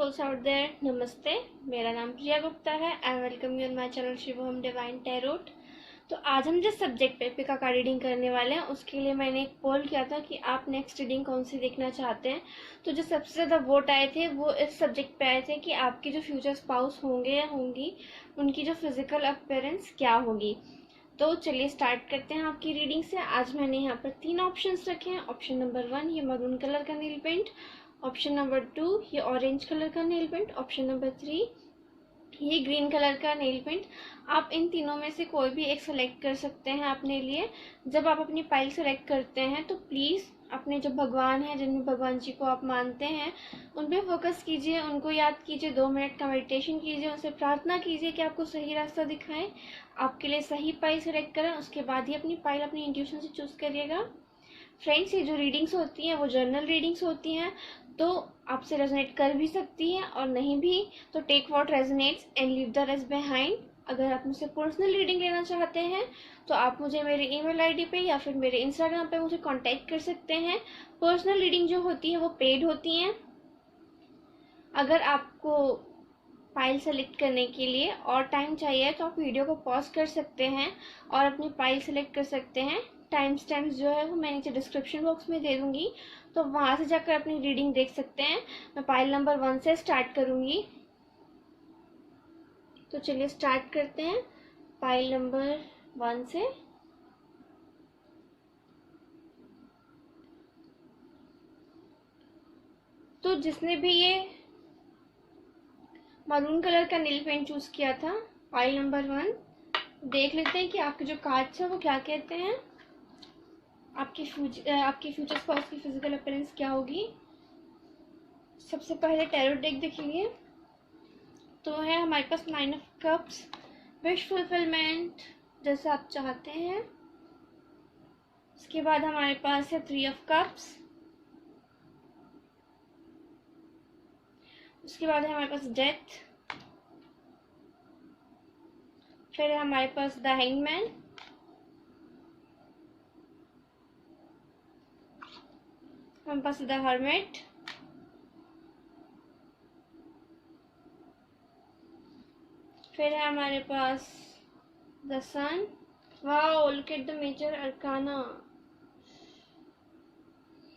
souls out there, नमस्ते। मेरा नाम प्रिया गुप्ता है। I welcome you on my channel Shivam divine tarot. तो आज हम जिस सब्जेक्ट पे पिका का रीडिंग करने वाले हैं उसके लिए मैंने एक पोल किया था कि आप नेक्स्ट रीडिंग कौन सी देखना चाहते हैं। तो जो सबसे ज़्यादा वोट आए थे वो इस सब्जेक्ट पे आए थे कि आपके जो फ्यूचर स्पाउस होंगे या होंगी उनकी जो फिजिकल अपीयरेंस क्या होगी। तो चलिए स्टार्ट करते हैं आपकी रीडिंग से। आज मैंने यहाँ पर 3 ऑप्शंस रखे हैं। ऑप्शन नंबर 1 ये मरून कलर का नील पेंट, ऑप्शन नंबर 2 ये ऑरेंज कलर का नेल पेंट, ऑप्शन नंबर 3 ये ग्रीन कलर का नेल पेंट। आप इन तीनों में से कोई भी एक सेलेक्ट कर सकते हैं अपने लिए। जब आप अपनी पाइल सेलेक्ट करते हैं तो प्लीज़ अपने जो भगवान हैं, जिनमें भगवान जी को आप मानते हैं, उन पर फोकस कीजिए, उनको याद कीजिए, 2 मिनट का मेडिटेशन कीजिए, उनसे प्रार्थना कीजिए कि आपको सही रास्ता दिखाएं, आपके लिए सही पाइल सेलेक्ट करें। उसके बाद ही अपनी पाइल अपनी इंट्यूशन से चूज़ करिएगा। फ्रेंड्स, ये जो रीडिंग्स होती हैं वो जर्नल रीडिंग्स होती हैं, तो आपसे रेजोनेट कर भी सकती हैं और नहीं भी, तो take what resonates and leave the rest behind. अगर आप मुझसे पर्सनल रीडिंग लेना चाहते हैं तो आप मुझे मेरे ईमेल आईडी पे या फिर मेरे इंस्टाग्राम पे मुझे कांटेक्ट कर सकते हैं। पर्सनल रीडिंग जो होती है वो पेड होती हैं। अगर आपको फाइल सेलेक्ट करने के लिए और टाइम चाहिए तो आप वीडियो को पॉज कर सकते हैं और अपनी फाइल सेलेक्ट कर सकते हैं। टाइम स्टैम्प्स जो है वो मैं नीचे डिस्क्रिप्शन बॉक्स में दे दूंगी, तो वहाँ से जाकर अपनी रीडिंग देख सकते हैं। मैं फाइल नंबर 1 से स्टार्ट करूंगी। तो चलिए स्टार्ट करते हैं फाइल नंबर 1 से। तो जिसने भी ये मरून कलर का नील पेंट चूज किया था, फाइल नंबर 1, देख लेते हैं कि आपके जो कार्ड्स है वो क्या कहते हैं। आपके फ्यूचर स्पाउस की फिजिकल अपीयरेंस क्या होगी। सबसे पहले टैरो डेक देखेंगे तो है हमारे पास 9 ऑफ कप्स, विश फुलफिलमेंट जैसा आप चाहते हैं। उसके बाद हमारे पास है 3 ऑफ कप्स। उसके बाद है हमारे पास डेथ। फिर है हमारे पास द हैंगमैन। हमारे पास द हर्मिट। फिर है हमारे पास the sun. Wow, look at the major arcana.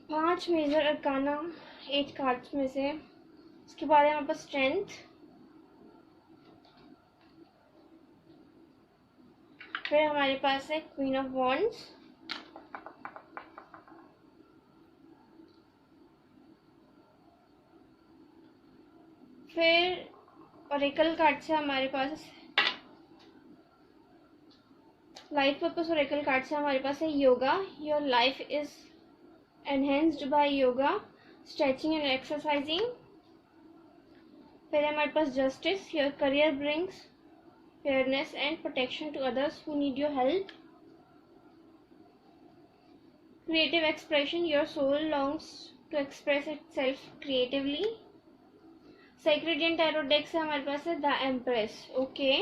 5 major arcana 8 cards में से। उसके बाद है हमारे पास स्ट्रेंथ। फिर हमारे पास है क्वीन ऑफ वॉन्ड्स। फिर ओरेकल कार्ड से हमारे पास लाइफ पर्पस ओरेकल कार्ड से हमारे पास है yoga. Your life is enhanced by yoga, stretching and exercising. फिर हमारे पास justice. Your career brings fairness and protection to others who need your help. Creative expression. Your soul longs to express itself creatively. सेक्रेडियन tarot deck से हमारे पास है the empress. Okay,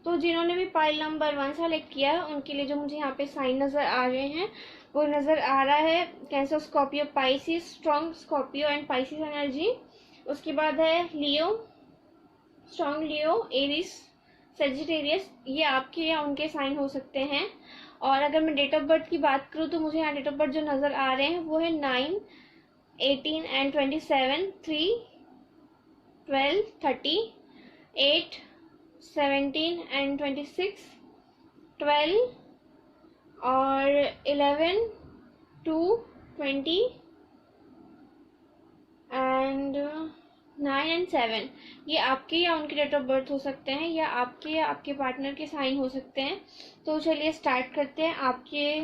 तो जिन्होंने भी पाइल नंबर 1 सेलेक्ट किया है उनके लिए जो मुझे यहाँ पे साइन नज़र आ रहे हैं वो नज़र आ रहा है cancer, Scorpio, Pisces, strong Scorpio and Pisces energy. उसके बाद है लियो, स्ट्रॉन्ग लियो, एरिस, सेजिटेरियस। ये आपके या उनके साइन हो सकते हैं। और अगर मैं डेट ऑफ बर्थ की बात करूँ तो मुझे यहाँ डेट ऑफ बर्थ जो नज़र आ रहे हैं वो है 9, 18 एंड 27, 3, 12, 30, 8, 17 एंड 26, 12 और 11, 2, 20 एंड 9 एंड 7। ये आपके या उनके डेट ऑफ बर्थ हो सकते हैं या आपके पार्टनर के साइन हो सकते हैं। तो चलिए स्टार्ट करते हैं आपके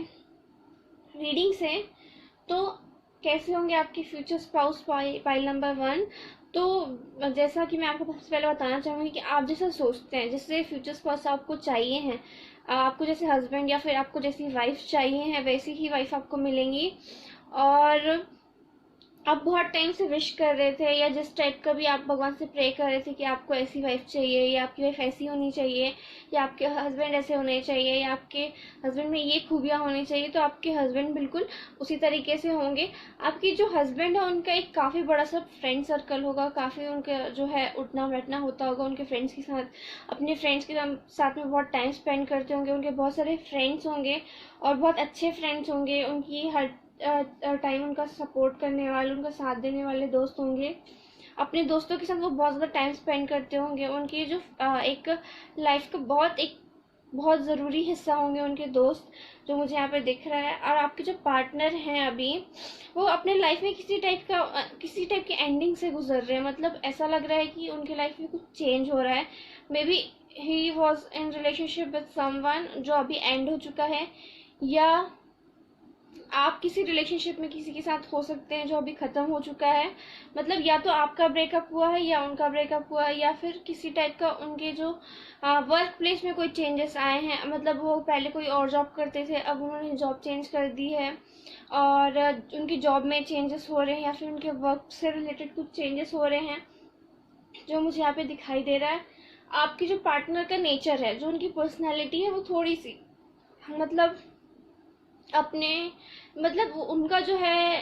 रीडिंग से। तो कैसे होंगे आपके फ्यूचर स्पाउस पाइल नंबर 1। तो जैसा कि मैं आपको सबसे पहले बताना चाहूँगी कि आप जैसा सोचते हैं, जैसे फ्यूचर स्पाउस आपको चाहिए हैं, आपको जैसे हस्बैंड या फिर आपको जैसी वाइफ चाहिए है वैसी ही वाइफ आपको मिलेंगी। और आप बहुत टाइम से विश कर रहे थे, या जिस टाइप का भी आप भगवान से प्रे कर रहे थे कि आपको ऐसी वाइफ चाहिए, या आपकी वाइफ ऐसी होनी चाहिए, या आपके हस्बैंड ऐसे होने चाहिए, या आपके हस्बैंड में ये खूबियाँ होनी चाहिए, तो आपके हस्बैंड बिल्कुल उसी तरीके से होंगे। आपकी जो हस्बैंड है उनका एक काफ़ी बड़ा सा फ्रेंड सर्कल होगा, काफ़ी उनका जो है उठना बैठना होता होगा उनके फ्रेंड्स के साथ, अपने फ्रेंड्स के साथ में बहुत टाइम स्पेंड करते होंगे, उनके बहुत सारे फ्रेंड्स होंगे और बहुत अच्छे फ्रेंड्स होंगे, उनकी हर टाइम उनका सपोर्ट करने वाले, उनका साथ देने वाले दोस्त होंगे। अपने दोस्तों के साथ वो बहुत ज़्यादा टाइम स्पेंड करते होंगे। उनकी जो एक लाइफ का बहुत ज़रूरी हिस्सा होंगे उनके दोस्त, जो मुझे यहाँ पे दिख रहा है। और आपके जो पार्टनर हैं अभी, वो अपने लाइफ में किसी टाइप की एंडिंग से गुजर रहे हैं। मतलब ऐसा लग रहा है कि उनके लाइफ में कुछ चेंज हो रहा है। May be he was in relationship with someone जो अभी एंड हो चुका है, या आप किसी रिलेशनशिप में किसी के साथ हो सकते हैं जो अभी ख़त्म हो चुका है। मतलब या तो आपका ब्रेकअप हुआ है या उनका ब्रेकअप हुआ है, या फिर किसी टाइप का उनके जो वर्क प्लेस में कोई चेंजेस आए हैं। मतलब वो पहले कोई और जॉब करते थे, अब उन्होंने जॉब चेंज कर दी है और उनकी जॉब में चेंजेस हो रहे हैं, या फिर उनके वर्क से रिलेटेड कुछ चेंजेस हो रहे हैं जो मुझे यहाँ पे दिखाई दे रहा है। आपके जो पार्टनर का नेचर है, जो उनकी पर्सनैलिटी है, वो थोड़ी सी मतलब अपने उनका जो है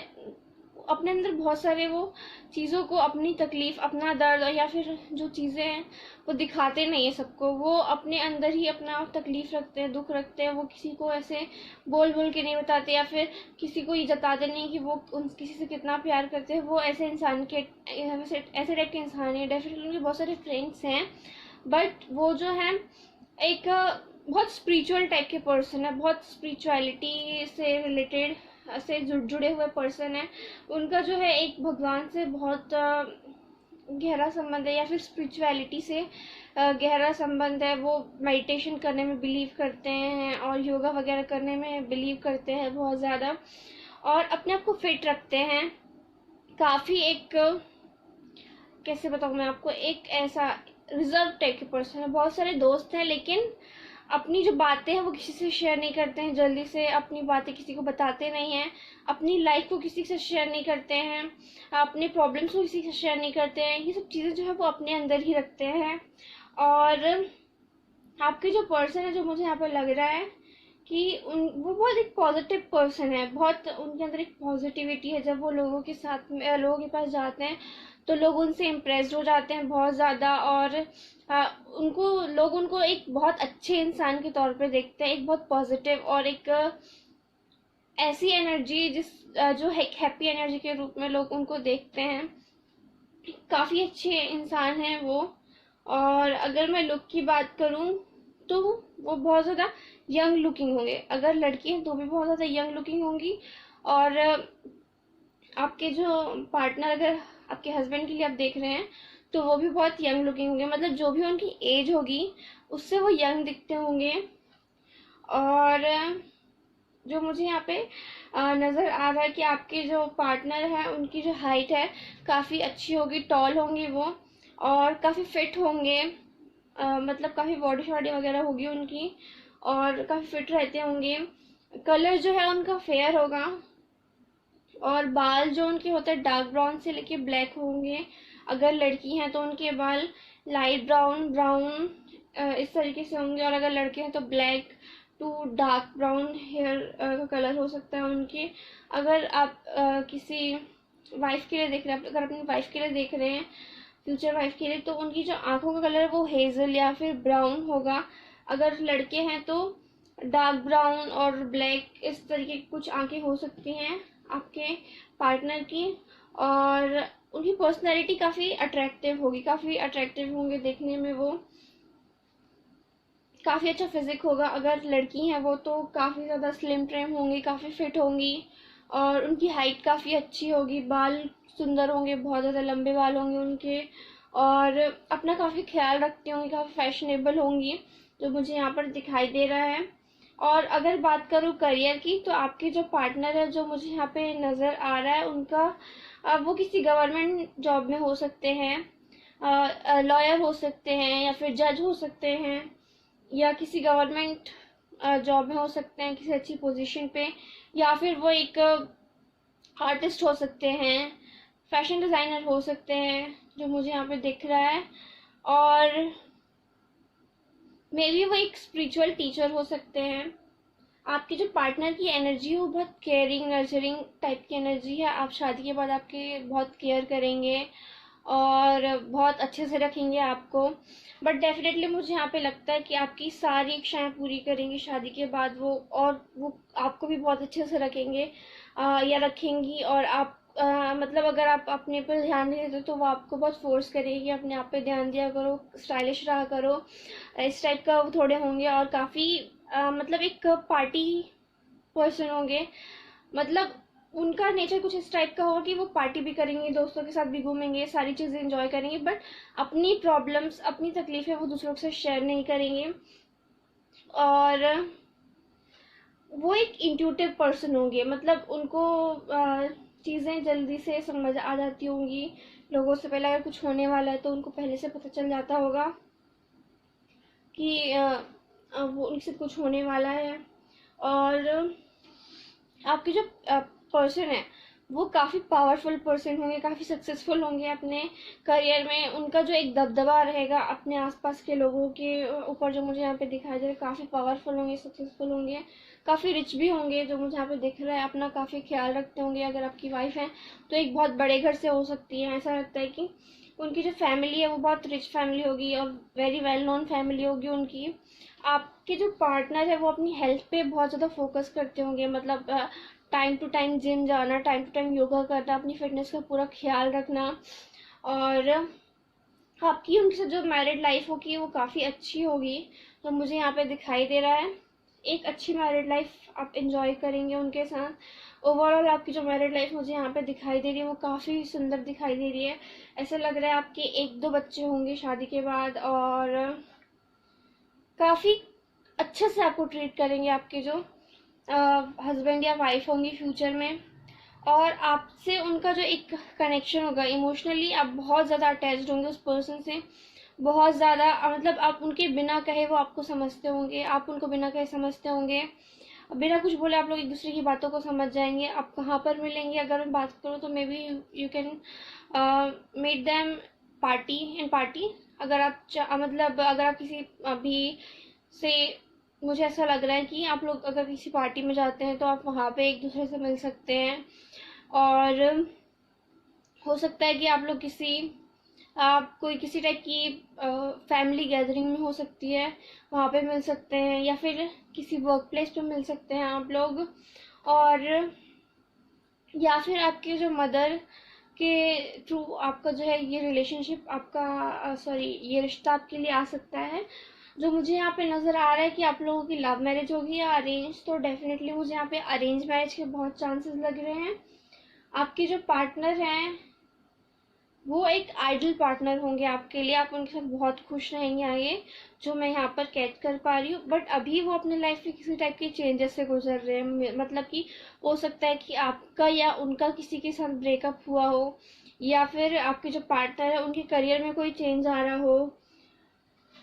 अपने अंदर बहुत सारे वो चीज़ों को, अपनी तकलीफ, अपना दर्द, या फिर जो चीज़ें हैं वो दिखाते नहीं है सबको। वो अपने अंदर ही अपना तकलीफ रखते हैं, दुख रखते हैं। वो किसी को ऐसे बोल बोल के नहीं बताते, या फिर किसी को ये जताते नहीं कि वो किसी से कितना प्यार करते हैं। वो ऐसे इंसान के ऐसे टाइप के इंसान है। डेफिनेटली उनके बहुत सारे फ्रेंड्स हैं, बट वो जो है एक बहुत स्पिरिचुअल टाइप के पर्सन है, बहुत स्पिरिचुअलिटी से रिलेटेड से जुड़े हुए पर्सन है। उनका जो है एक भगवान से बहुत गहरा संबंध है, या फिर स्पिरिचुअलिटी से गहरा संबंध है। वो मेडिटेशन करने में बिलीव करते हैं और योगा वगैरह करने में बिलीव करते हैं बहुत ज़्यादा, और अपने आप को फिट रखते हैं। काफ़ी एक कैसे बताऊँ मैं आपको, एक ऐसा रिजर्व टाइप के पर्सन है। बहुत सारे दोस्त हैं, लेकिन अपनी जो बातें हैं वो किसी से शेयर नहीं करते हैं जल्दी से, अपनी बातें किसी को बताते नहीं हैं, अपनी लाइफ को किसी से शेयर नहीं करते हैं, अपने प्रॉब्लम्स को किसी से शेयर नहीं करते हैं। ये सब चीज़ें जो है वो अपने अंदर ही रखते हैं। और आपके जो पर्सन है, जो मुझे यहाँ पर लग रहा है कि वो बहुत एक पॉजिटिव पर्सन है, बहुत उनके अंदर एक पॉजिटिविटी है। जब वो लोगों के पास जाते हैं तो लोग उनसे इम्प्रेस्ड हो जाते हैं बहुत ज़्यादा, और लोग उनको एक बहुत अच्छे इंसान के तौर पे देखते हैं, एक बहुत पॉजिटिव और एक ऐसी एनर्जी जो है हैप्पी एनर्जी के रूप में लोग उनको देखते हैं। काफ़ी अच्छे इंसान हैं वो। और अगर मैं लुक की बात करूं तो वो बहुत ज़्यादा यंग लुकिंग होंगे। अगर लड़की हैं तो भी बहुत ज़्यादा यंग लुकिंग होंगी, और आपके जो पार्टनर, अगर आपके हस्बैंड के लिए आप देख रहे हैं, तो वो भी बहुत यंग लुकिंग होंगे। मतलब जो भी उनकी एज होगी उससे वो यंग दिखते होंगे। और जो मुझे यहाँ पे नज़र आ रहा है कि आपके जो पार्टनर है उनकी जो हाइट है काफ़ी अच्छी होगी, टॉल होंगी वो, और काफ़ी फिट होंगे। मतलब काफ़ी बॉडी शॉडी वगैरह होगी उनकी, और काफ़ी फिट रहते होंगे। कलर जो है उनका फेयर होगा, और बाल जो उनके होते हैं डार्क ब्राउन से लेके ब्लैक होंगे। अगर लड़की हैं तो उनके बाल लाइट ब्राउन ब्राउन इस तरीके से होंगे, और अगर लड़के हैं तो black to dark brown hair का कलर हो सकता है उनके। अगर आप किसी वाइफ के लिए देख रहे हैं, अगर अपनी वाइफ के लिए देख रहे हैं, फ्यूचर वाइफ के लिए, तो उनकी जो आंखों का कलर वो हेजल या फिर ब्राउन होगा। अगर लड़के हैं तो डार्क ब्राउन और ब्लैक इस तरीके की कुछ आंखें हो सकती हैं आपके पार्टनर की। और उनकी पर्सनैलिटी काफ़ी अट्रैक्टिव होगी, काफ़ी अट्रैक्टिव होंगे देखने में वो। काफ़ी अच्छा फिजिक होगा। अगर लड़की हैं वो तो काफ़ी ज़्यादा स्लिम ट्रिम होंगी, काफ़ी फिट होंगी, और उनकी हाइट काफ़ी अच्छी होगी। बाल सुंदर होंगे, बहुत ज़्यादा लंबे बाल होंगे उनके, और अपना काफ़ी ख्याल रखती होंगी, काफ़ी फैशनेबल होंगी, जो मुझे यहाँ पर दिखाई दे रहा है। और अगर बात करूँ करियर की, तो आपके जो पार्टनर है, जो मुझे यहाँ पे नज़र आ रहा है, उनका वो किसी गवर्नमेंट जॉब में हो सकते हैं, लॉयर हो सकते हैं, या फिर जज हो सकते हैं, या किसी गवर्नमेंट जॉब में हो सकते हैं, किसी अच्छी पोजीशन पे, या फिर वो एक आर्टिस्ट हो सकते हैं, फैशन डिज़ाइनर हो सकते हैं जो मुझे यहाँ पे दिख रहा है, और मे बी वो एक स्पिरिचुअल टीचर हो सकते हैं। आपके जो पार्टनर की एनर्जी है वो बहुत केयरिंग नर्चरिंग टाइप की एनर्जी है। आप शादी के बाद आपके बहुत केयर करेंगे और बहुत अच्छे से रखेंगे आपको। बट डेफिनेटली मुझे यहाँ पे लगता है कि आपकी सारी इच्छाएं पूरी करेंगे शादी के बाद वो, और वो आपको भी बहुत अच्छे से रखेंगे या रखेंगी। और आप मतलब अगर आप अपने पर ध्यान नहीं देते तो वो आपको बहुत फोर्स करेगी, अपने आप पे ध्यान दिया करो, स्टाइलिश रहा करो, इस टाइप का वो थोड़े होंगे। और काफ़ी मतलब एक पार्टी पर्सन होंगे। मतलब उनका नेचर कुछ इस टाइप का होगा कि वो पार्टी भी करेंगे, दोस्तों के साथ भी घूमेंगे, सारी चीज़ें एंजॉय करेंगे, बट अपनी प्रॉब्लम्स अपनी तकलीफ़ें वो दूसरों के साथ शेयर नहीं करेंगे। और वो एक इंट्यूटिव पर्सन होंगे, मतलब उनको चीज़ें जल्दी से समझ आ जाती होंगी। लोगों से पहले अगर कुछ होने वाला है तो उनको पहले से पता चल जाता होगा कि वो उनसे कुछ होने वाला है। और आपके जो पर्सन है वो काफ़ी पावरफुल पर्सन होंगे, काफ़ी सक्सेसफुल होंगे अपने करियर में। उनका जो एक दबदबा रहेगा अपने आसपास के लोगों के ऊपर, जो मुझे यहाँ पे दिखाई दे रहा है, काफ़ी पावरफुल होंगे, सक्सेसफुल होंगे, काफ़ी रिच भी होंगे, जो मुझे यहाँ पे दिख रहा है। अपना काफ़ी ख्याल रखते होंगे। अगर आपकी वाइफ है तो एक बहुत बड़े घर से हो सकती है। ऐसा लगता है कि उनकी जो फैमिली है वो बहुत रिच फैमिली होगी और वेरी वेल नोन फैमिली होगी उनकी। आपके जो पार्टनर है वो अपनी हेल्थ पे बहुत ज़्यादा फोकस करते होंगे, मतलब टाइम टू टाइम जिम जाना, टाइम टू टाइम योगा करना, अपनी फिटनेस का पूरा ख्याल रखना। और आपकी उनके साथ जो मैरिड लाइफ होगी वो काफ़ी अच्छी होगी, तो मुझे यहाँ पे दिखाई दे रहा है। एक अच्छी मैरिड लाइफ आप इंजॉय करेंगे उनके साथ। ओवरऑल आपकी जो मैरिड लाइफ मुझे यहाँ पे दिखाई दे रही है वो काफ़ी सुंदर दिखाई दे रही है। ऐसा लग रहा है आपके एक दो बच्चे होंगे शादी के बाद, और काफ़ी अच्छे से आपको ट्रीट करेंगे आपके जो हस्बैंड या वाइफ होंगी फ्यूचर में। और आपसे उनका जो एक कनेक्शन होगा इमोशनली, आप बहुत ज़्यादा अटैच्ड होंगे उस पर्सन से, बहुत ज़्यादा। मतलब आप उनके बिना कहे वो आपको समझते होंगे, आप उनको बिना कहे समझते होंगे, बिना कुछ बोले आप लोग एक दूसरे की बातों को समझ जाएंगे। आप कहाँ पर मिलेंगे अगर मैं बात करूँ तो maybe you can meet them party in party. अगर आप मतलब अगर आप किसी अभी से, मुझे ऐसा लग रहा है कि आप लोग अगर किसी पार्टी में जाते हैं तो आप वहाँ पे एक दूसरे से मिल सकते हैं। और हो सकता है कि आप लोग आप कोई किसी टाइप की फैमिली गैदरिंग में हो सकती है, वहाँ पे मिल सकते हैं, या फिर किसी वर्क प्लेस पे मिल सकते हैं आप लोग। और या फिर आपके जो मदर के थ्रू आपका जो है ये रिलेशनशिप आपका सॉरी ये रिश्ता आपके लिए आ सकता है। जो मुझे यहाँ पे नज़र आ रहा है कि आप लोगों की लव मैरिज होगी या अरेंज, तो डेफिनेटली मुझे यहाँ पे अरेंज मैरिज के बहुत चांसेस लग रहे हैं। आपके जो पार्टनर हैं वो एक आइडल पार्टनर होंगे आपके लिए, आप उनके साथ बहुत खुश रहेंगे आगे, जो मैं यहाँ पर कैच कर पा रही हूँ। बट अभी वो अपने लाइफ में किसी टाइप के चेंजेस से गुजर रहे हैं, मतलब कि हो सकता है कि आपका या उनका किसी के साथ ब्रेकअप हुआ हो, या फिर आपके जो पार्टनर है उनके करियर में कोई चेंज आ रहा हो,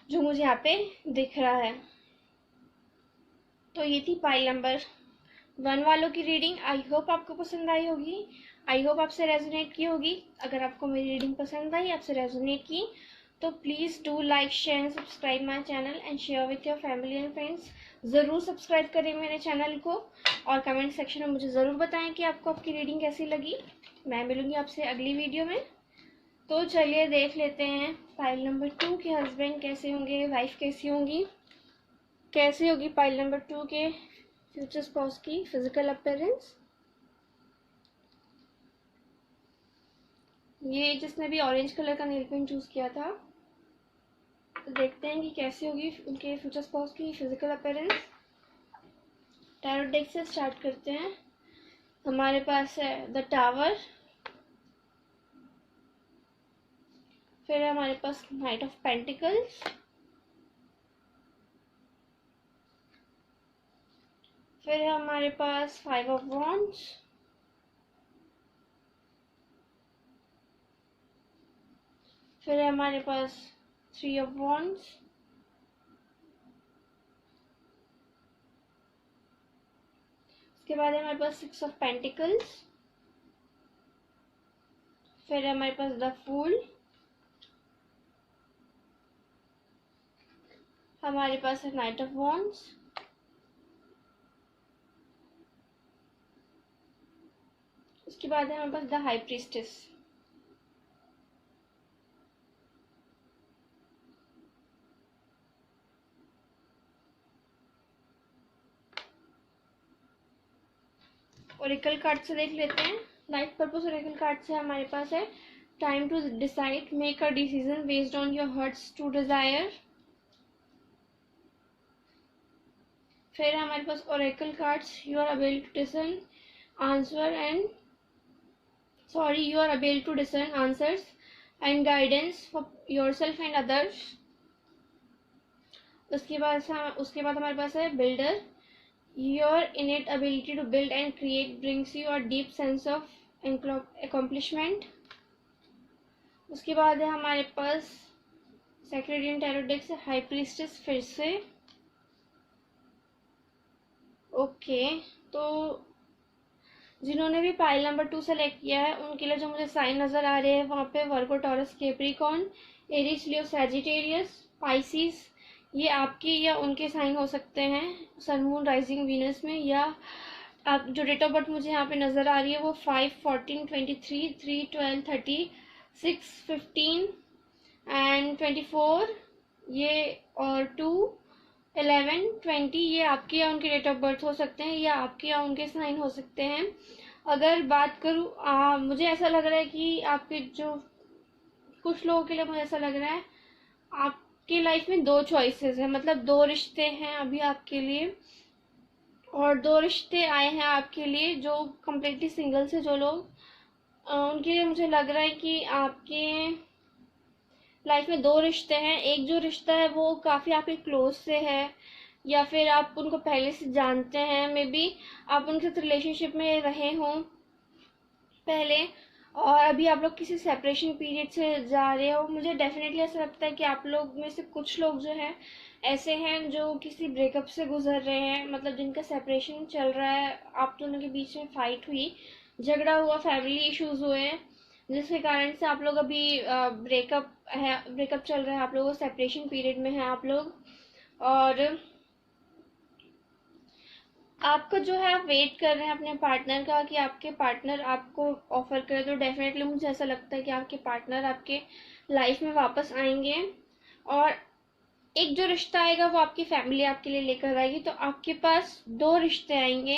जो मुझे यहाँ पे दिख रहा है। तो ये थी पाइल नंबर 1 वालों की रीडिंग। आई होप आपको पसंद आई होगी, आई होप आपसे रेजोनेट की होगी। अगर आपको मेरी रीडिंग पसंद आई, आपसे रेजोनेट की, तो please do like share and subscribe my channel and share with your family and friends. ज़रूर सब्सक्राइब करें मेरे चैनल को, और कमेंट सेक्शन में मुझे ज़रूर बताएं कि आपको आपकी रीडिंग कैसी लगी। मैं मिलूंगी आपसे अगली वीडियो में। तो चलिए देख लेते हैं पाइल नंबर 2 के हस्बैंड कैसे होंगे, वाइफ कैसी होंगी, कैसे होगी पाइल नंबर 2 के फ्यूचर स्पाउस की फिजिकल अपीयरेंस। ये जिसने भी ऑरेंज कलर का नेल पेंट चूज किया था, तो देखते हैं कि कैसी होगी उनके फ्यूचर स्पाउस की फिजिकल अपीयरेंस। टैरोट डेक से स्टार्ट करते हैं। हमारे पास है द टावर, फिर है हमारे पास नाइट ऑफ पेंटिकल्स, फिर है हमारे पास 5 ऑफ वॉन्ड्स, फिर है हमारे पास 3 ऑफ वॉन्ड्स, उसके बाद है हमारे पास 6 ऑफ पेंटिकल्स, फिर हमारे पास द फूल, हमारे पास है नाइट ऑफ वॉन्ड्स, उसके बाद है हमारे पास the high priestess. Oracle card से देख लेते हैं। लाइफ पर्पस ओरेकल कार्ड से हमारे पास है time to decide, make a decision based on your hearts to desire. फिर हमारे पास oracle cards, you are able to discern answer and you are able to discern answers and guidance for yourself and others. उसके बाद हमारे पास है builder, your innate ability to build and create brings you a deep sense of accomplishment। उसके बाद है हमारे पास sacred इन tarot deck से हाई प्रीस्टेस फिर से। ओके, तो जिन्होंने भी पाइल नंबर 2 सेलेक्ट किया है उनके लिए जो मुझे साइन नज़र आ रहे हैं वहाँ पे वर्गो, टॉरस, कैप्रिकॉर्न, एरीज, लियो, सैजिटेरियस, पाइसिस, ये आपके या उनके साइन हो सकते हैं सन, मून, राइजिंग, वीनस में। या आप जो डेट ऑफ बर्थ मुझे यहाँ पे नज़र आ रही है वो 5, 14, 23, 3, 12, 30, 6, 15 एंड 24, ये और 2, 11, 20, ये आपके या उनके डेट ऑफ बर्थ हो सकते हैं या आपके या उनके साइन हो सकते हैं। अगर बात करूँ, मुझे ऐसा लग रहा है कि आपके जो कुछ लोगों के लिए मुझे ऐसा लग रहा है आपकी लाइफ में 2 चॉइसेस हैं, मतलब 2 रिश्ते हैं अभी आपके लिए, और 2 रिश्ते आए हैं आपके लिए जो कम्प्लीटली सिंगल से जो लोग, उनके लिए मुझे लग रहा है कि आपके लाइफ में 2 रिश्ते हैं। एक जो रिश्ता है वो काफ़ी आपके क्लोज से है या फिर आप उनको पहले से जानते हैं, मे बी आप उनके साथ रिलेशनशिप में रहे हों पहले और अभी आप लोग किसी सेपरेशन पीरियड से जा रहे हो। मुझे डेफिनेटली ऐसा लगता है कि आप लोग में से कुछ लोग जो हैं ऐसे हैं जो किसी ब्रेकअप से गुजर रहे हैं, मतलब जिनका सेपरेशन चल रहा है, आप दोनों के बीच में फाइट हुई, झगड़ा हुआ, फैमिली इश्यूज हुए हैं, जिसके कारण से आप लोग अभी ब्रेकअप चल रहा है, आप लोगों सेपरेशन पीरियड में है आप लोग, और आपका जो है आप वेट कर रहे हैं अपने पार्टनर का कि आपके पार्टनर आपको ऑफर करे। तो डेफिनेटली मुझे ऐसा लगता है कि आपके पार्टनर आपके लाइफ में वापस आएंगे और एक जो रिश्ता आएगा वो आपकी फैमिली आपके लिए लेकर आएगी। तो आपके पास 2 रिश्ते आएंगे,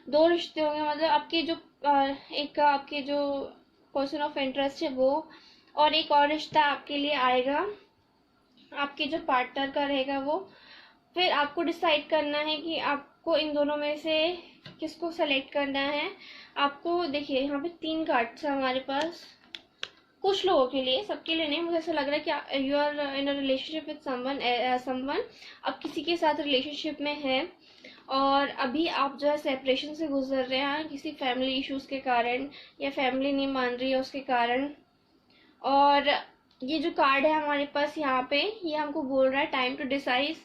2 रिश्ते होंगे, मतलब आपके जो एक आपके जो पर्सन ऑफ इंटरेस्ट है वो, और एक और रिश्ता आपके लिए आएगा आपके जो पार्टनर का रहेगा वो। फिर आपको डिसाइड करना है कि आपको इन दोनों में से किसको सेलेक्ट करना है। आपको देखिए यहाँ पे 3 कार्ड्स हैं हमारे पास, कुछ लोगों के लिए, सबके लिए नहीं। मुझे ऐसा लग रहा है कि you are in a relationship with someone, आप किसी के साथ रिलेशनशिप में हैं और अभी आप जो है सेपरेशन से गुजर रहे हैं किसी फैमिली इश्यूज के कारण या फैमिली नहीं मान रही है उसके कारण। और ये जो कार्ड है हमारे पास यहाँ पे, ये हमको बोल रहा है time to decide,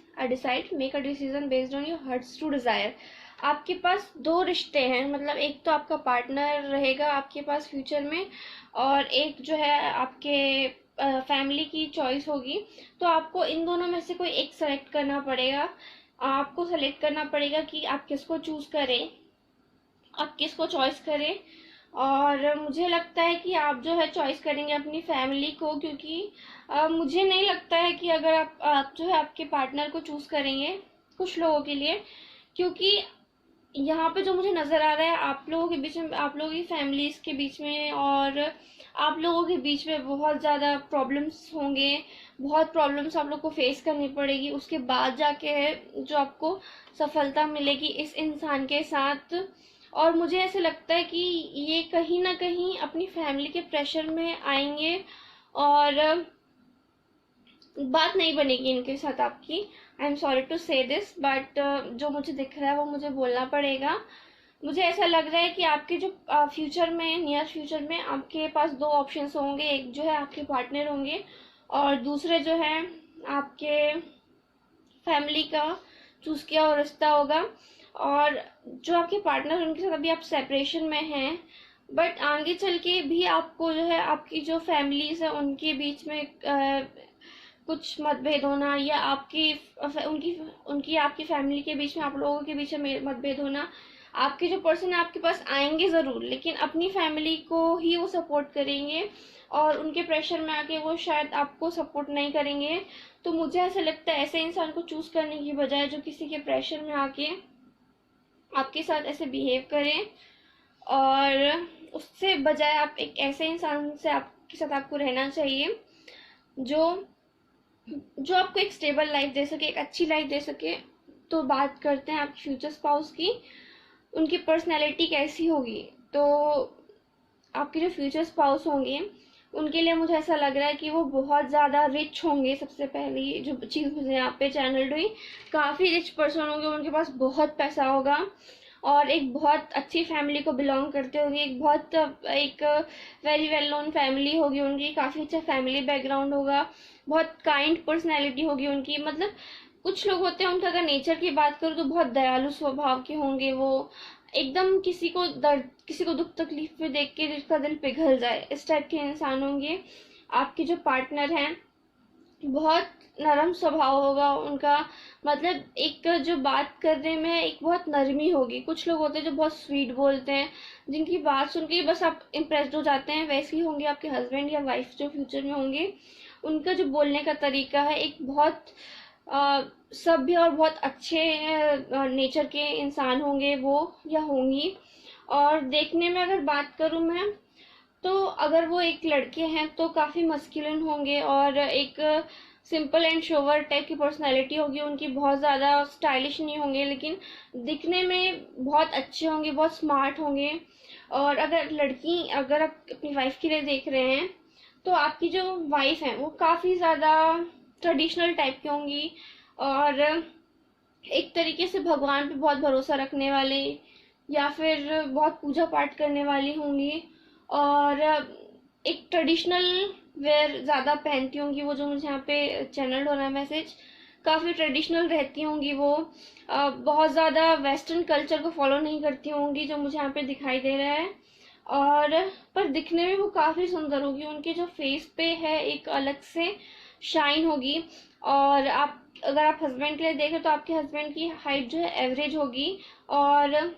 make a decision based on your hearts to desire. आपके पास 2 रिश्ते हैं, मतलब एक तो आपका पार्टनर रहेगा आपके पास फ्यूचर में और एक जो है आपके फैमिली की चॉइस होगी। तो आपको इन दोनों में से कोई एक सेलेक्ट करना पड़ेगा। आपको सेलेक्ट करना पड़ेगा कि आप किसको चूज करें, आप किसको चॉइस करें। और मुझे लगता है कि आप जो है चॉइस करेंगे अपनी फैमिली को, क्योंकि मुझे नहीं लगता है कि अगर आप जो है आपके पार्टनर को चूज करेंगे कुछ लोगों के लिए, क्योंकि यहाँ पे जो मुझे नज़र आ रहा है आप लोगों के बीच में, आप लोगों की फैमिलीज के बीच में और आप लोगों के बीच में बहुत ज़्यादा प्रॉब्लम्स होंगे, बहुत प्रॉब्लम्स आप लोग को फेस करनी पड़ेगी, उसके बाद जाके जो आपको सफलता मिलेगी इस इंसान के साथ। और मुझे ऐसे लगता है कि ये कहीं ना कहीं अपनी फैमिली के प्रेशर में आएंगे और बात नहीं बनेगी इनके साथ आपकी। आई एम सॉरी टू से दिस, बट जो मुझे दिख रहा है वो मुझे बोलना पड़ेगा। मुझे ऐसा लग रहा है कि आपके जो फ्यूचर में, नियर फ्यूचर में आपके पास 2 ऑप्शंस होंगे, एक जो है आपके पार्टनर होंगे और दूसरे जो है आपके फैमिली का चूज किया हुआ रिश्ता होगा। और जो आपके पार्टनर उनके साथ अभी आप सेपरेशन में हैं, बट आगे चल के भी आपको जो है आपकी जो फैमिलीज है उनके बीच में कुछ मतभेद होना, या आपकी उनकी उनकी आपकी फैमिली के बीच में, आप लोगों के बीच में मतभेद होना। आपके जो पर्सन है आपके पास आएंगे ज़रूर, लेकिन अपनी फैमिली को ही वो सपोर्ट करेंगे, और उनके प्रेशर में आके वो शायद आपको सपोर्ट नहीं करेंगे। तो मुझे ऐसा लगता है ऐसे इंसान को चूज़ करने की बजाय जो किसी के प्रेशर में आके आपके साथ ऐसे बिहेव करें, और उससे बजाय आप एक ऐसे इंसान से आपके साथ आपको रहना चाहिए जो जो आपको एक स्टेबल लाइफ दे सके, एक अच्छी लाइफ दे सके। तो बात करते हैं आपके फ्यूचर स्पाउस की, उनकी पर्सनैलिटी कैसी होगी। तो आपके जो फ्यूचर स्पाउस होंगे उनके लिए मुझे ऐसा लग रहा है कि वो बहुत ज़्यादा रिच होंगे। सबसे पहली जो चीज़ मुझे यहाँ पे चैनल हुई, काफ़ी रिच पर्सन होंगे, उनके पास बहुत पैसा होगा, और एक बहुत अच्छी फैमिली को बिलोंग करते होंगे, एक वेरी वेल नोन फैमिली होगी उनकी, काफ़ी अच्छा फैमिली बैकग्राउंड होगा, बहुत काइंड पर्सनैलिटी होगी उनकी। मतलब कुछ लोग होते हैं उनका अगर नेचर की बात करूँ तो बहुत दयालु स्वभाव के होंगे वो, एकदम किसी को दुख तकलीफ में देख के जिसका दिल पिघल जाए, इस टाइप के इंसान होंगे। आपके जो पार्टनर हैं बहुत नरम स्वभाव होगा उनका, मतलब एक जो बात करने में एक बहुत नरमी होगी। कुछ लोग होते हैं जो बहुत स्वीट बोलते हैं, जिनकी बात सुन के बस आप इम्प्रेस्ड हो जाते हैं, वैसे ही होंगे आपके हस्बैंड या वाइफ जो फ्यूचर में होंगे। उनका जो बोलने का तरीका है एक बहुत सभ्य और बहुत अच्छे नेचर के इंसान होंगे वो या होंगी। और देखने में अगर बात करूँ मैं, तो अगर वो एक लड़के हैं तो काफ़ी मस्कुलिन होंगे, और एक सिंपल एंड शोवर टाइप की पर्सनालिटी होगी उनकी, बहुत ज़्यादा स्टाइलिश नहीं होंगे, लेकिन दिखने में बहुत अच्छे होंगे, बहुत स्मार्ट होंगे। और अगर आप अपनी वाइफ के लिए देख रहे हैं, तो आपकी जो वाइफ है वो काफ़ी ज़्यादा ट्रेडिशनल टाइप की होंगी, और एक तरीके से भगवान पे बहुत भरोसा रखने वाले, या फिर बहुत पूजा पाठ करने वाली होंगी, और एक ट्रेडिशनल वेयर ज़्यादा पहनती होंगी वो, जो मुझे यहाँ पे चैनल हो रहा है मैसेज, काफ़ी ट्रेडिशनल रहती होंगी वो, बहुत ज़्यादा वेस्टर्न कल्चर को फॉलो नहीं करती होंगी जो मुझे यहाँ पे दिखाई दे रहा है। और पर दिखने में वो काफ़ी सुंदर होगी, उनके जो फेस पे है एक अलग से शाइन होगी। और अगर आप हस्बैंड के लिए देखें तो आपके हस्बैंड की हाइट जो है एवरेज होगी, और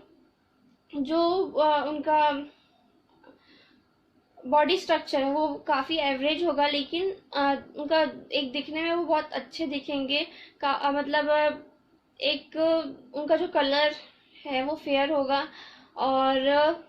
जो उनका बॉडी स्ट्रक्चर है वो काफ़ी एवरेज होगा, लेकिन उनका एक दिखने में वो बहुत अच्छे दिखेंगे। मतलब एक उनका जो कलर है वो फेयर होगा, और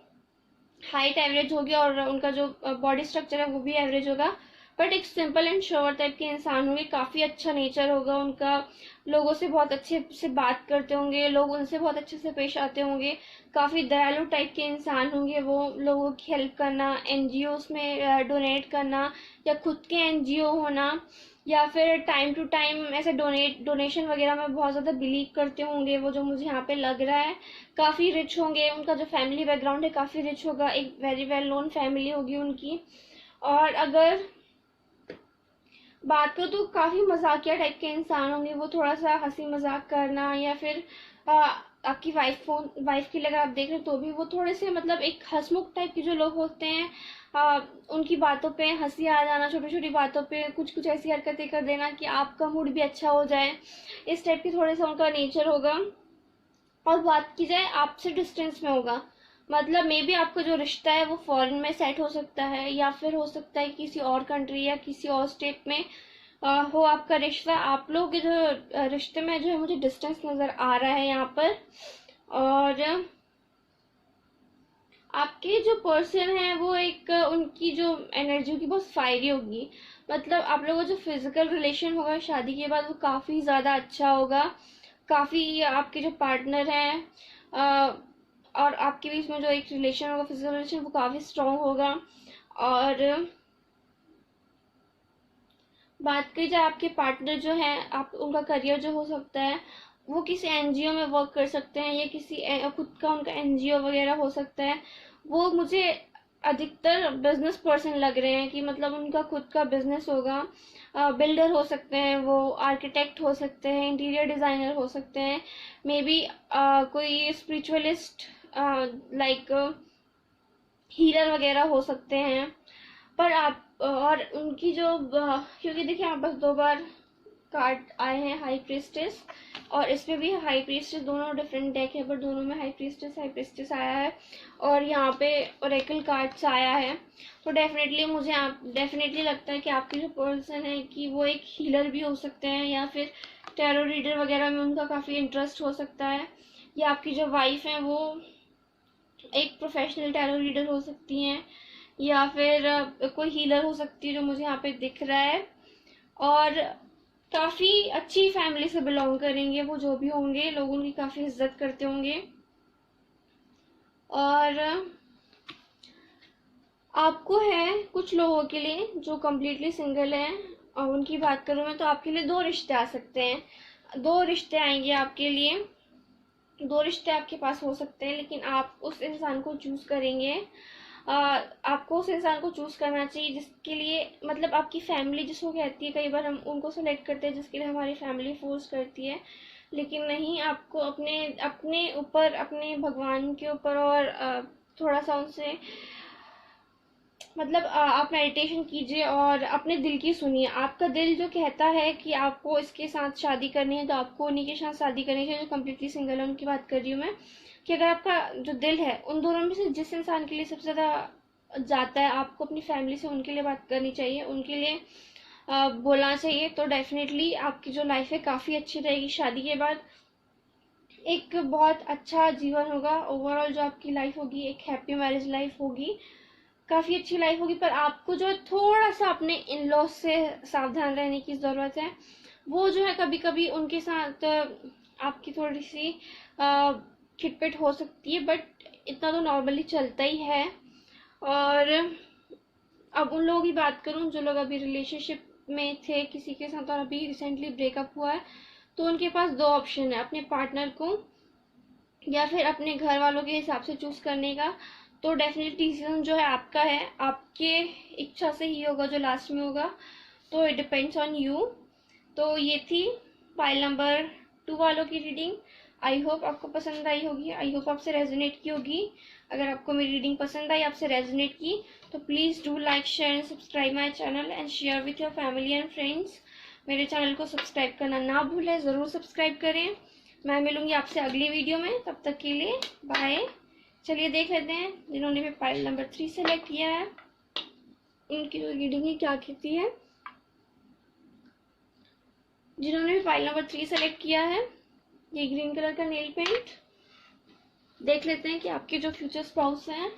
हाइट एवरेज होगी, और उनका जो बॉडी स्ट्रक्चर है वो भी एवरेज होगा। बट एक सिंपल एंड श्योर टाइप के इंसान होंगे, काफ़ी अच्छा नेचर होगा उनका, लोगों से बहुत अच्छे से बात करते होंगे, लोग उनसे बहुत अच्छे से पेश आते होंगे, काफ़ी दयालु टाइप के इंसान होंगे वो, लोगों की हेल्प करना, एनजीओस में डोनेट करना, या खुद के एनजीओ होना, या फिर टाइम टू टाइम ऐसे डोनेशन वगैरह में बहुत ज़्यादा बिलीव करते होंगे वो, जो मुझे यहाँ पे लग रहा है। काफ़ी रिच होंगे, उनका जो फैमिली बैकग्राउंड है काफ़ी रिच होगा, एक वेरी वेल नोन फैमिली होगी उनकी। और अगर बात करो तो काफ़ी मजाकिया टाइप के इंसान होंगे वो, थोड़ा सा हंसी मजाक करना, या फिर आपकी वाइफ के लिए अगर आप देख रहे हो तो भी वो थोड़े से मतलब एक हंसमुख टाइप के जो लोग होते हैं, उनकी बातों पे हंसी आ जाना, छोटी छोटी बातों पे कुछ कुछ ऐसी हरकतें कर देना कि आपका मूड भी अच्छा हो जाए, इस टाइप की थोड़ा सा उनका नेचर होगा। और बात की जाए आपसे डिस्टेंस में होगा, मतलब मे बी आपका जो रिश्ता है वो फॉरेन में सेट हो सकता है, या फिर हो सकता है किसी और कंट्री या किसी और स्टेट में हो आपका रिश्ता। आप लोग के जो रिश्ते में जो है मुझे डिस्टेंस नज़र आ रहा है यहाँ पर। और आपके जो पर्सन है वो एक उनकी जो एनर्जी होगी बहुत फायरी होगी, मतलब आप लोगों का जो फिजिकल रिलेशन होगा शादी के बाद वो काफ़ी ज़्यादा अच्छा होगा, काफ़ी आपके जो पार्टनर हैं और आपके बीच में जो एक रिलेशन होगा, फिजिकल रिलेशन, वो काफ़ी स्ट्रॉन्ग होगा। और बात की जाए आपके पार्टनर जो है, आप उनका करियर जो हो सकता है वो किसी एनजीओ में वर्क कर सकते हैं, या किसी खुद का उनका एनजीओ वगैरह हो सकता है। वो मुझे अधिकतर बिजनेस पर्सन लग रहे हैं कि मतलब उनका खुद का बिजनेस होगा, बिल्डर हो सकते हैं वो, आर्किटेक्ट हो सकते हैं, इंटीरियर डिज़ाइनर हो सकते हैं, मे बी कोई स्पिरिचुअलिस्ट लाइक हीलर वगैरह हो सकते हैं। पर आप और उनकी जो क्योंकि देखिए हमारे पास 2 बार कार्ड आए हैं हाई प्रीस्टेस, और इसमें भी हाई प्रीस्टेस, दोनों डिफरेंट डेक है पर दोनों में हाई प्रीस्टेस आया है, और यहाँ पे ओरेकल कार्ड्स आया है। तो डेफिनेटली मुझे आप डेफिनेटली लगता है कि आपकी जो पर्सन है कि वो एक हीलर भी हो सकते हैं, या फिर टैरो रीडर वगैरह में उनका काफ़ी इंटरेस्ट हो सकता है, या आपकी जो वाइफ है वो एक प्रोफेशनल टैरो रीडर हो सकती हैं, या फिर कोई हीलर हो सकती है जो मुझे यहाँ पे दिख रहा है। और काफ़ी अच्छी फैमिली से बिलोंग करेंगे वो, जो भी होंगे लोग उनकी काफ़ी इज्जत करते होंगे। और आपको है कुछ लोगों के लिए जो कम्प्लीटली सिंगल हैं, और उनकी बात करूँ मैं, तो आपके लिए 2 रिश्ते आ सकते हैं। 2 रिश्ते आएंगे आपके लिए, 2 रिश्ते आपके पास हो सकते हैं, लेकिन आप उस इंसान को चूज करेंगे। आपको उस इंसान को चूज करना चाहिए जिसके लिए, मतलब आपकी फैमिली जिसको कहती है, कई बार हम उनको सेलेक्ट करते हैं जिसके लिए हमारी फैमिली फोर्स करती है, लेकिन नहीं, आपको अपने अपने ऊपर, अपने भगवान के ऊपर, और थोड़ा सा उनसे, मतलब आप मेडिटेशन कीजिए और अपने दिल की सुनिए। आपका दिल जो कहता है कि आपको इसके साथ शादी करनी है, तो आपको उन्हीं के साथ शादी करनी चाहिए जो कम्प्लीटली सिंगल है, उनकी बात कर रही हूँ मैं। कि अगर आपका जो दिल है उन दोनों में से जिस इंसान के लिए सबसे ज़्यादा जाता है, आपको अपनी फैमिली से उनके लिए बात करनी चाहिए, उनके लिए बोलना चाहिए, तो डेफिनेटली आपकी जो लाइफ है काफ़ी अच्छी रहेगी। शादी के बाद एक बहुत अच्छा जीवन होगा, ओवरऑल जो आपकी लाइफ होगी एक हैप्पी मैरिज लाइफ होगी, काफ़ी अच्छी लाइफ होगी। पर आपको जो है थोड़ा सा अपने इन लॉज से सावधान रहने की ज़रूरत है। वो जो है कभी कभी उनके साथ आपकी थोड़ी सी खिटपिट हो सकती है, बट इतना तो नॉर्मली चलता ही है। और अब उन लोगों की बात करूं जो लोग अभी रिलेशनशिप में थे किसी के साथ और अभी रिसेंटली ब्रेकअप हुआ है, तो उनके पास 2 ऑप्शन है, अपने पार्टनर को या फिर अपने घर वालों के हिसाब से चूज करने का। तो डेफिनेट डिसीजन जो है आपका है, आपके इच्छा से ही होगा जो लास्ट में होगा, तो इट डिपेंड्स ऑन यू। तो ये थी फाइल नंबर 2 वालों की रीडिंग। आई होप आपको पसंद आई होगी, आई होप आपसे रेजोनेट की होगी। अगर आपको मेरी रीडिंग पसंद आई, आपसे रेजोनेट की, तो please do like, share and subscribe my channel and share with your family and friends. मेरे चैनल को सब्सक्राइब करना ना भूलें, ज़रूर सब्सक्राइब करें। मैं मिलूंगी आपसे अगली वीडियो में, तब तक के लिए बाय। चलिए देख लेते हैं जिन्होंने भी फाइल नंबर 3 सेलेक्ट किया है उनकी जो रीडिंग है क्या कहती है। जिन्होंने भी फाइल नंबर 3 सेलेक्ट किया है, ये ग्रीन कलर का नेल पेंट, देख लेते हैं कि आपके जो फ्यूचर स्पाउस हैं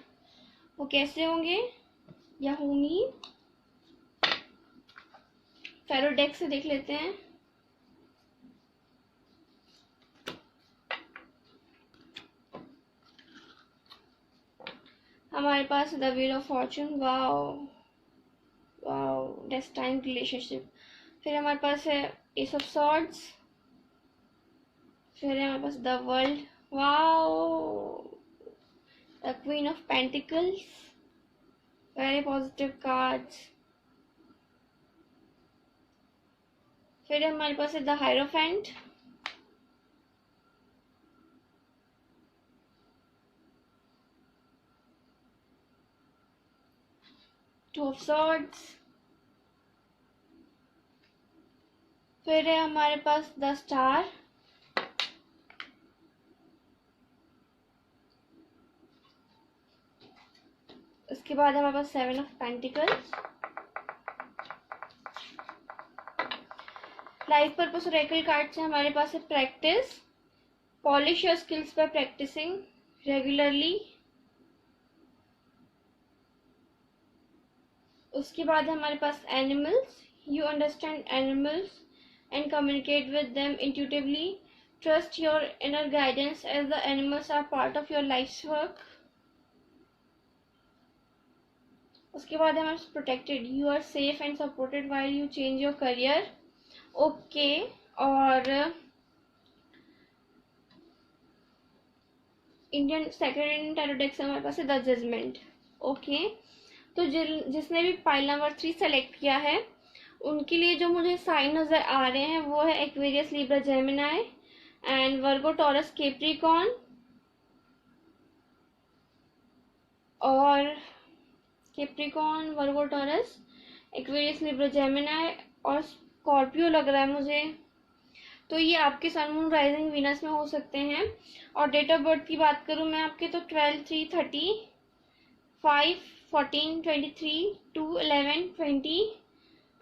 वो कैसे होंगे या होंगी। फेरो डेक से देख लेते हैं। हमारे पास the wheel of fortune, wow wow, destined relationship. फिर हमारे पास है एस ऑफ सॉर्ड्स। फिर है हमारे पास the world, wow, the queen of pentacles, very positive cards. फिर हमारे पास है the hierophant, two of swords. फिर है हमारे पास द स्टार, उसके बाद हमारे पास 7 of pentacles. Life purpose oracle card से हमारे पास है practice, polish your skills by practicing regularly. उसके बाद हमारे पास animals, you understand animals and communicate with them intuitively. Trust your inner guidance as the animals are part of your life's work. उसके बाद है हमारे protected, you are safe and supported while you change your career. Okay. और Indian second Indian tarot deck से हमारे पास है the judgement. Okay, तो जिसने भी फाइल नंबर 3 सेलेक्ट किया है उनके लिए जो मुझे साइन नज़र आ रहे हैं वो है Aquarius, Libra, Gemini and Virgo, taurus, Capricorn. और कैप्रिकॉर्न, वर्गो, टॉरस, एक्वेरियस, लिब्रा, जेमिनी और स्कॉर्पियो लग रहा है मुझे। तो ये आपके सन, मून, राइजिंग, वीनस में हो सकते हैं। और डेट ऑफ बर्थ की बात करूँ मैं आपके, तो 12, 3, 30, 5, 14, 23, 2, 11, 20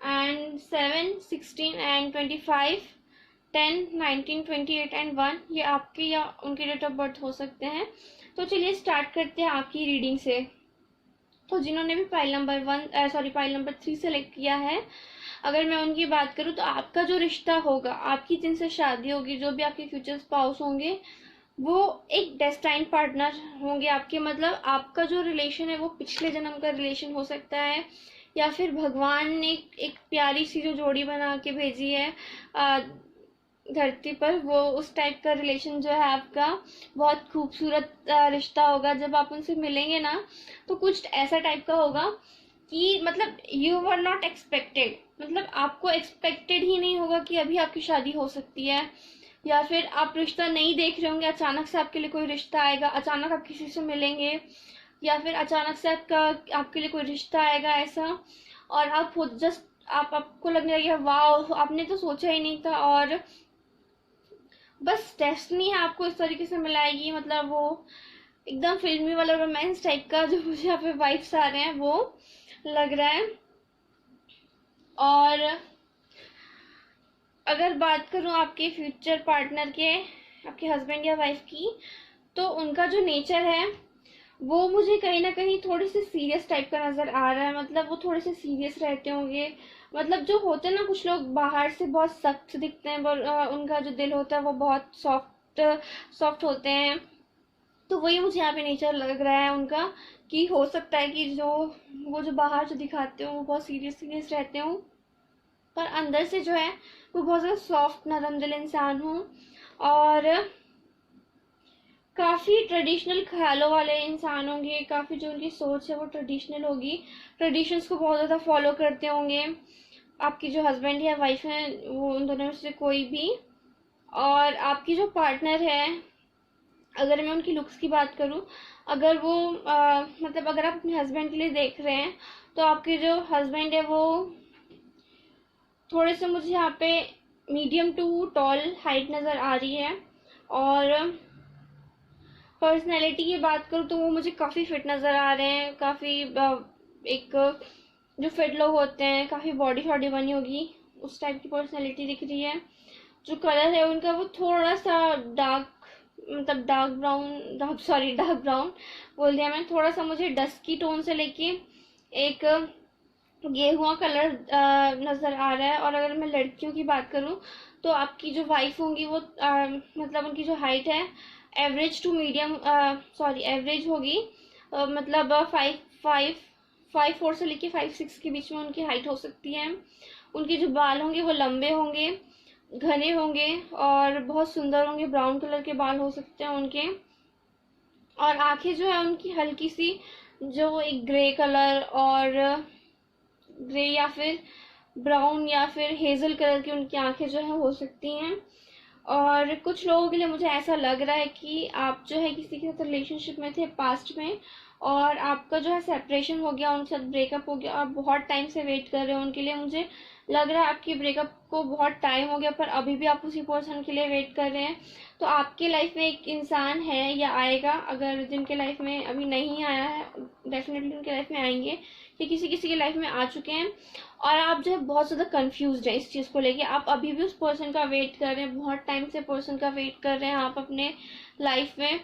एंड 7, 16 एंड 25, 10, 19, 28 एंड 1, ये आपके या उनके डेट ऑफ बर्थ हो सकते हैं। तो चलिए स्टार्ट करते हैं आपकी रीडिंग से। तो जिन्होंने भी पाइल नंबर 3 सेलेक्ट किया है, अगर मैं उनकी बात करूँ तो आपका जो रिश्ता होगा, आपकी जिनसे शादी होगी, जो भी आपके फ्यूचर स्पाउस होंगे, वो एक डेस्टाइन पार्टनर होंगे आपके। मतलब आपका जो रिलेशन है वो पिछले जन्म का रिलेशन हो सकता है, या फिर भगवान ने एक प्यारी सी जो जोड़ी बना के भेजी है धरती पर, वो उस टाइप का रिलेशन जो है आपका, बहुत खूबसूरत रिश्ता होगा। जब आप उनसे मिलेंगे ना, तो कुछ ऐसा टाइप का होगा कि मतलब यू वर नॉट एक्सपेक्टेड, मतलब आपको एक्सपेक्टेड ही नहीं होगा कि अभी आपकी शादी हो सकती है, या फिर आप रिश्ता नहीं देख रहे होंगे, अचानक से आपके लिए कोई रिश्ता आएगा, अचानक आप किसी से मिलेंगे, या फिर अचानक से आपके लिए कोई रिश्ता आएगा ऐसा, और आप आपको लगने लगेगा वाह, आपने तो सोचा ही नहीं था, और बस डेस्टिनी है आपको इस तरीके से मिलाएगी। मतलब वो एकदम फिल्मी वाला रोमांस टाइप का जो मुझे यहाँ पे वाइब्स आ रहे हैं वो लग रहा है। और अगर बात करूं आपके फ्यूचर पार्टनर के, आपके हस्बैंड या वाइफ की, तो उनका जो नेचर है वो मुझे कहीं ना कहीं थोड़ी सी सीरियस टाइप का नजर आ रहा है। मतलब वो थोड़े से सीरियस रहते होंगे। मतलब जो होते हैं ना, कुछ लोग बाहर से बहुत सख्त दिखते हैं, उनका जो दिल होता है वो बहुत सॉफ्ट सॉफ्ट होते हैं। तो वही मुझे यहाँ पे नेचर लग रहा है उनका, कि हो सकता है कि वो जो बाहर जो दिखाते हो वो बहुत सीरियस सीरियस रहते हो, पर अंदर से जो है वो बहुत ज़्यादा सॉफ्ट नरम दिल इंसान हो, और काफ़ी ट्रेडिशनल ख्यालों वाले इंसान होंगे। काफ़ी जो उनकी सोच है वो ट्रेडिशनल होगी, ट्रेडिशंस को बहुत ज़्यादा फॉलो करते होंगे आपकी जो हस्बैंड या वाइफ है, वो उन दोनों में से कोई भी। और आपकी जो पार्टनर है, अगर मैं उनकी लुक्स की बात करूं, अगर वो मतलब अगर आप अपने हस्बैंड के लिए देख रहे हैं, तो आपके जो हस्बैंड है वो थोड़े से मुझे यहाँ पे मीडियम टू टॉल हाइट नज़र आ रही है। और पर्सनैलिटी की बात करूँ तो वो मुझे काफ़ी फिट नज़र आ रहे हैं। काफ़ी एक जो फिट लोग होते हैं, काफ़ी बॉडी शॉडी बनी होगी, उस टाइप की पर्सनैलिटी दिख रही है। जो कलर है उनका वो थोड़ा सा डार्क, मतलब डार्क ब्राउन बोल दिया मैं, थोड़ा सा मुझे डस्की टोन से लेके एक गेहुआ कलर नज़र आ रहा है। और अगर मैं लड़कियों की बात करूं, तो आपकी जो वाइफ होंगी वो मतलब उनकी जो हाइट है एवरेज टू मीडियम, एवरेज होगी। मतलब 5'4" से लेके 5'6" के बीच में उनकी हाइट हो सकती है। उनके जो बाल होंगे वो लंबे होंगे, घने होंगे और बहुत सुंदर होंगे। ब्राउन कलर के बाल हो सकते हैं उनके। और आंखें जो है उनकी हल्की सी जो एक ग्रे कलर, और ग्रे या फिर ब्राउन या फिर हेजल कलर की उनकी आंखें जो है हो सकती हैं। और कुछ लोगों के लिए मुझे ऐसा लग रहा है कि आप जो है किसी के साथ रिलेशनशिप में थे पास्ट में, और आपका जो है सेपरेशन हो गया, उनके साथ ब्रेकअप हो गया, और बहुत टाइम से वेट कर रहे हो उनके लिए। मुझे लग रहा है आपकी ब्रेकअप को बहुत टाइम हो गया, पर अभी भी आप उसी पर्सन के लिए वेट कर रहे हैं। तो आपके लाइफ में एक इंसान है या आएगा, अगर जिनके लाइफ में अभी नहीं आया है, डेफिनेटली उनके लाइफ में आएंगे, कि किसी किसी के लाइफ में आ चुके हैं। और आप जो है बहुत ज़्यादा कंफ्यूज्ड हैं इस चीज़ को लेके। आप अभी भी उस पर्सन का वेट कर रहे हैं, बहुत टाइम से पर्सन का वेट कर रहे हैं आप अपने लाइफ में।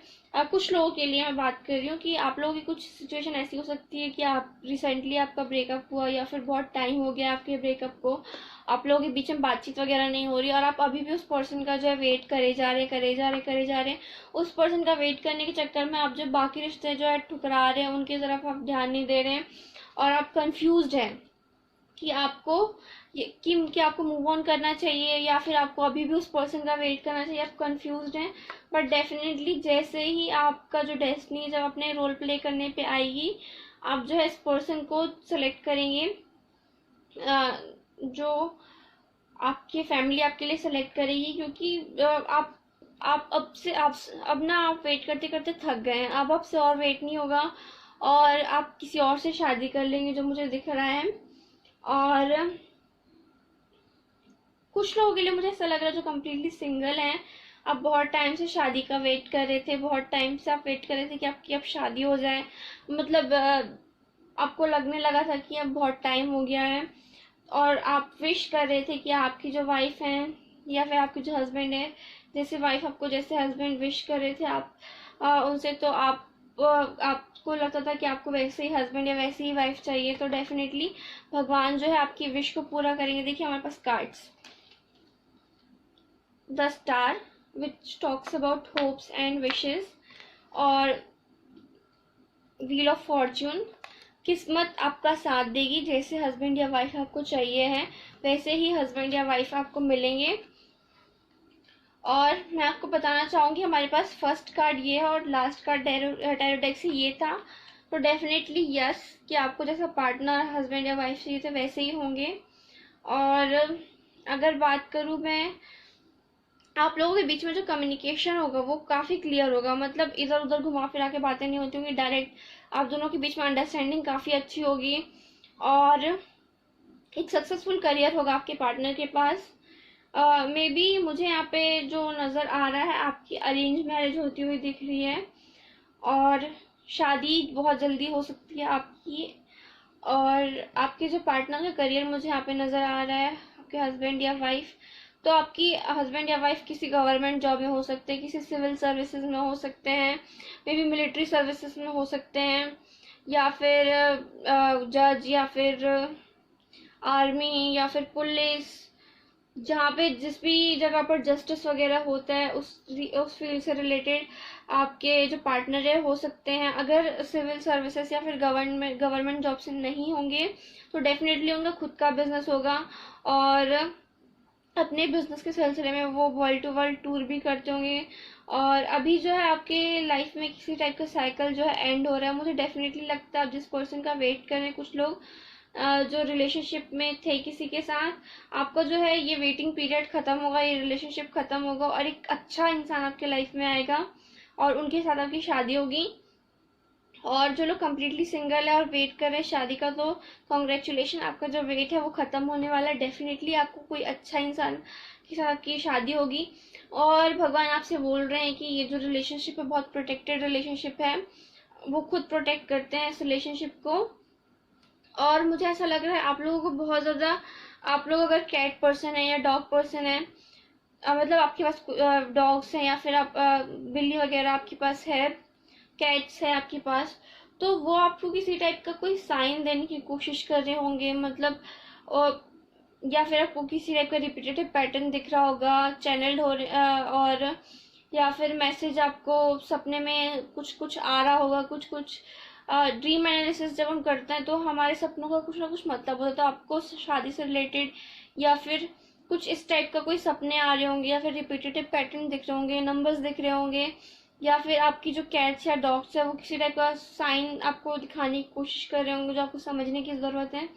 कुछ लोगों के लिए मैं बात कर रही हूँ कि आप लोगों की कुछ सिचुएशन ऐसी हो सकती है कि आप रिसेंटली आपका ब्रेकअप हुआ, या फिर बहुत टाइम हो गया आपके ब्रेकअप को, आप लोगों के बीच में बातचीत वगैरह नहीं हो रही, और आप अभी भी उस पर्सन का जो है वेट करे जा रहे हैं। उस पर्सन का वेट करने के चक्कर में आप जो बाकी रिश्ते जो है ठुकरा रहे हैं, उनकी तरफ आप ध्यान नहीं दे रहे हैं, और आप कंफ्यूज्ड हैं कि आपको मूव ऑन करना चाहिए, या फिर आपको अभी भी उस पर्सन का वेट करना चाहिए। आप कंफ्यूज्ड हैं। बट डेफिनेटली जैसे ही आपका जो डेस्टिनी जब अपने रोल प्ले करने पे आएगी, आप जो है इस पर्सन को सेलेक्ट करेंगे, जो आपकी फैमिली आपके लिए सेलेक्ट करेगी। क्योंकि आप अब ना आप वेट करते करते थक गए हैं, अब आपसे और वेट नहीं होगा। और आप किसी और से शादी कर लेंगे जो मुझे दिख रहा है। और कुछ लोगों के लिए मुझे ऐसा लग रहा है जो कम्प्लीटली सिंगल हैं, आप बहुत टाइम से शादी का वेट कर रहे थे, बहुत टाइम से आप वेट कर रहे थे कि आपकी अब शादी हो जाए, मतलब आपको लगने लगा था कि अब बहुत टाइम हो गया है, और आप विश कर रहे थे कि आपकी जो वाइफ है या फिर आपके जो हस्बैंड है, जैसे वाइफ आपको जैसे हस्बैंड विश कर रहे थे आप उनसे, तो आपको लगता था कि आपको वैसे ही हस्बैंड या वैसी ही वाइफ चाहिए। तो डेफिनेटली भगवान जो है आपकी विश को पूरा करेंगे। देखिए हमारे पास cards, the star which talks about hopes and wishes, और व्हील ऑफ फॉर्च्यून, किस्मत आपका साथ देगी, जैसे हस्बैंड या वाइफ आपको चाहिए है वैसे ही हस्बैंड या वाइफ आपको मिलेंगे। और मैं आपको बताना चाहूँगी हमारे पास फर्स्ट कार्ड ये है और लास्ट कार्ड टैरो डेक से ये था, तो डेफिनेटली यस कि आपको जैसा पार्टनर हस्बैंड या वाइफ चाहिए थे वैसे ही होंगे। और अगर बात करूँ मैं, आप लोगों के बीच में जो कम्युनिकेशन होगा वो काफ़ी क्लियर होगा, मतलब इधर उधर घुमा फिरा के बातें नहीं होती होंगी, डायरेक्ट आप दोनों के बीच में अंडरस्टैंडिंग काफ़ी अच्छी होगी। और एक सक्सेसफुल करियर होगा आपके पार्टनर के पास। मे बी मुझे यहाँ पे जो नज़र आ रहा है आपकी अरेंज मैरिज होती हुई दिख रही है, और शादी बहुत जल्दी हो सकती है आपकी। और आपके जो पार्टनर का करियर मुझे यहाँ पे नज़र आ रहा है, आपके हस्बैंड या वाइफ, तो आपकी हस्बैंड या वाइफ किसी गवर्नमेंट जॉब में हो सकते हैं, किसी सिविल सर्विसेज में हो सकते हैं, मे बी मिलिट्री सर्विसेज में हो सकते हैं, या फिर जज, या फिर आर्मी, या फिर पुलिस, जहाँ पे जिस भी जगह पर जस्टिस वगैरह होता है उस फील्ड से रिलेटेड आपके जो पार्टनर है हो सकते हैं। अगर सिविल सर्विसेज या फिर गवर्नमेंट जॉब से नहीं होंगे तो डेफिनेटली उनका खुद का बिजनेस होगा, और अपने बिजनेस के सिलसिले में वो वर्ल्ड टू वर्ल्ड टूर भी करते होंगे। और अभी जो है आपके लाइफ में किसी टाइप का साइकिल जो है एंड हो रहा है, मुझे डेफिनेटली लगता है आप जिस पर्सन का वेट कर रहे हैं, कुछ लोग जो रिलेशनशिप में थे किसी के साथ, आपका जो है ये वेटिंग पीरियड ख़त्म होगा, ये रिलेशनशिप ख़त्म होगा और एक अच्छा इंसान आपके लाइफ में आएगा और उनके साथ आपकी शादी होगी। और जो लोग कम्प्लीटली सिंगल है और वेट कर रहे हैं शादी का, तो कॉन्ग्रेचुलेशन, आपका जो वेट है वो ख़त्म होने वाला है। डेफिनेटली आपको कोई अच्छा इंसान के साथ आपकी शादी होगी, और भगवान आपसे बोल रहे हैं कि ये जो रिलेशनशिप है बहुत प्रोटेक्टेड रिलेशनशिप है, वो खुद प्रोटेक्ट करते हैं इस रिलेशनशिप को। और मुझे ऐसा लग रहा है आप लोगों को बहुत ज़्यादा, आप लोग अगर कैट पर्सन है या डॉग पर्सन है, मतलब आपके पास डॉग्स हैं या फिर आप बिल्ली वगैरह आपके पास है, कैट्स है आपके पास, तो वो आपको किसी टाइप का कोई साइन देने की कोशिश कर रहे होंगे, मतलब या फिर आपको किसी टाइप का रिपीटेटिव पैटर्न दिख रहा होगा, चैनल्ड हो और या फिर मैसेज आपको सपने में कुछ कुछ आ रहा होगा, कुछ कुछ ड्रीम एनालिसिस जब हम करते हैं तो हमारे सपनों का कुछ ना कुछ मतलब होता है, तो आपको शादी से रिलेटेड या फिर कुछ इस टाइप का कोई सपने आ रहे होंगे, या फिर रिपीटेटिव पैटर्न दिख रहे होंगे, नंबर्स दिख रहे होंगे, या फिर आपकी जो कैट्स या डॉग्स है वो किसी टाइप का साइन आपको दिखाने की कोशिश कर रहे होंगे जो आपको समझने की ज़रूरत है,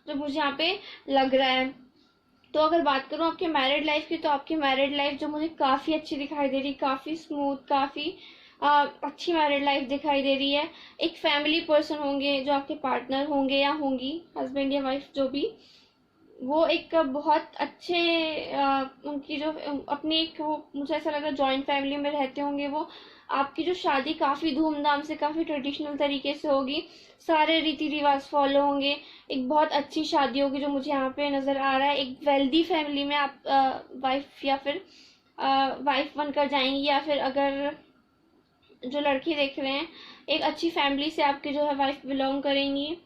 जो मुझे यहाँ पे लग रहा है। तो अगर बात करूँ आपके मैरिड लाइफ की, तो आपकी मैरिड लाइफ जो मुझे काफ़ी अच्छी दिखाई दे रही, काफ़ी स्मूथ, काफ़ी अच्छी मैरिड लाइफ दिखाई दे रही है। एक फैमिली पर्सन होंगे जो आपके पार्टनर होंगे या होंगी, हस्बैंड या वाइफ जो भी, वो एक बहुत अच्छे उनकी जो अपनी एक, वो मुझे ऐसा लगा जॉइंट फैमिली में रहते होंगे वो। आपकी जो शादी काफ़ी धूमधाम से, काफ़ी ट्रेडिशनल तरीके से होगी, सारे रीति रिवाज फॉलो होंगे, एक बहुत अच्छी शादी होगी जो मुझे यहाँ पे नज़र आ रहा है। एक वेल्दी फैमिली में आप वाइफ या फिर वाइफ बनकर जाएंगी, या फिर अगर जो लड़की देख रहे हैं एक अच्छी फैमिली से आपकी जो है वाइफ बिलोंग करेंगी।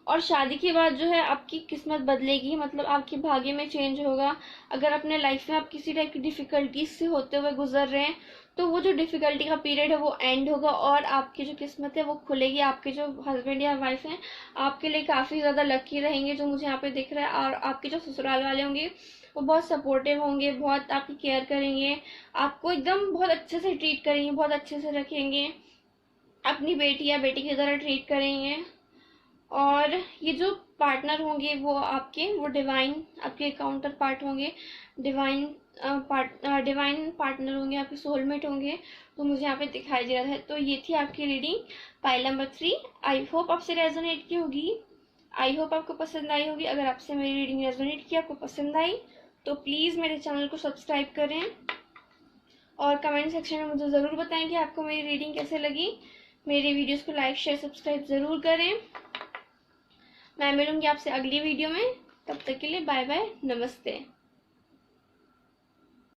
और शादी के बाद जो है आपकी किस्मत बदलेगी, मतलब आपके भाग्य में चेंज होगा। अगर अपने लाइफ में आप किसी टाइप की डिफ़िकल्टीज से होते हुए गुजर रहे हैं, तो वो जो डिफ़िकल्टी का पीरियड है वो एंड होगा और आपकी जो किस्मत है वो खुलेगी। आपके जो हस्बैंड या वाइफ हैं आपके लिए काफ़ी ज़्यादा लकी रहेंगे जो मुझे यहाँ पे दिख रहा है। और आपके जो ससुराल वाले होंगे वो बहुत सपोर्टिव होंगे, बहुत आपकी केयर करेंगे, आपको एकदम बहुत अच्छे से ट्रीट करेंगे, बहुत अच्छे से रखेंगे, अपनी बेटी या बेटी की तरह ट्रीट करेंगे। और ये जो पार्टनर होंगे वो आपके, वो डिवाइन आपके काउंटर पार्ट होंगे, डिवाइन डिवाइन पार्टनर होंगे, आपके सोलमेट होंगे, तो मुझे यहाँ पे दिखाई दे रहा है। तो ये थी आपकी reading pile number 3। I hope आपसे रेजोनेट की होगी, आई होप आपको पसंद आई होगी। अगर आपसे मेरी रीडिंग रेजोनेट की, आपको पसंद आई, तो प्लीज़ मेरे चैनल को सब्सक्राइब करें और कमेंट सेक्शन में मुझे ज़रूर बताएं कि आपको मेरी रीडिंग कैसे लगी। मेरी वीडियोस को लाइक शेयर सब्सक्राइब ज़रूर करें। मैं मिलूंगी आपसे अगली वीडियो में, तब तक के लिए बाय बाय, नमस्ते।